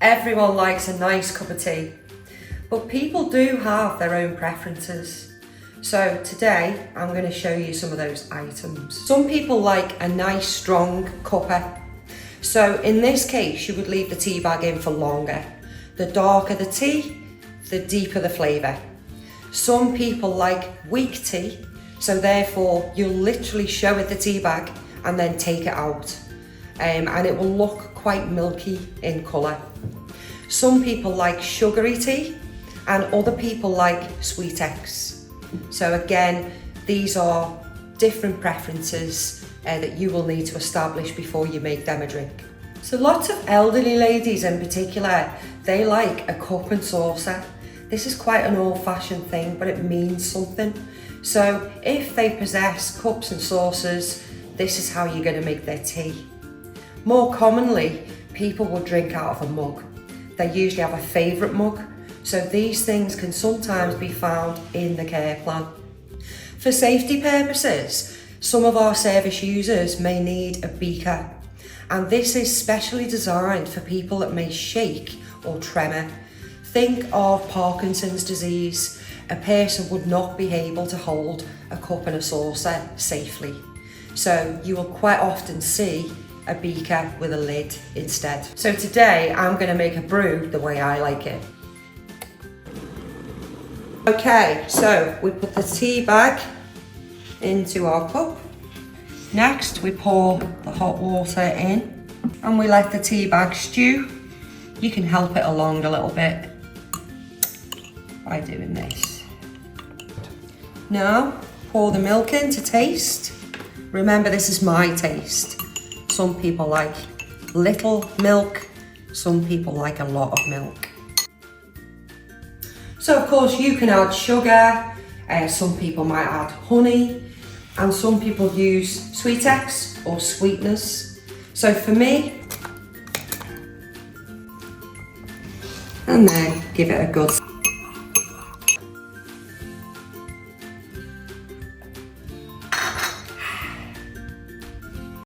Everyone likes a nice cup of tea, but people do have their own preferences. So today I'm going to show you some of those items. Some people like a nice strong cuppa. So in this case, you would leave the tea bag in for longer. The darker the tea, the deeper the flavour. Some people like weak tea, so therefore you'll literally show it the tea bag and then take it out. And it will look quite milky in colour. Some people like sugary tea and other people like sweet X. So again, these are different preferences that you will need to establish before you make them a drink. So lots of elderly ladies in particular, they like a cup and saucer. This is quite an old-fashioned thing, but it means something. So if they possess cups and saucers, this is how you're going to make their tea. More commonly, people will drink out of a mug. They usually have a favourite mug, so these things can sometimes be found in the care plan. For safety purposes, some of our service users may need a beaker, and this is specially designed for people that may shake or tremor. Think of Parkinson's disease. A person would not be able to hold a cup and a saucer safely. So you will quite often see a beaker with a lid instead. So today I'm going to make a brew the way I like it. Okay, so we put the tea bag into our cup. Next we pour the hot water in and we let the tea bag stew. You can help it along a little bit by doing this. Now pour the milk in to taste. Remember, this is my taste. Some people like little milk, some people like a lot of milk. So of course you can add sugar, some people might add honey, and some people use sweet X or sweeteners. So for me, and then give it a good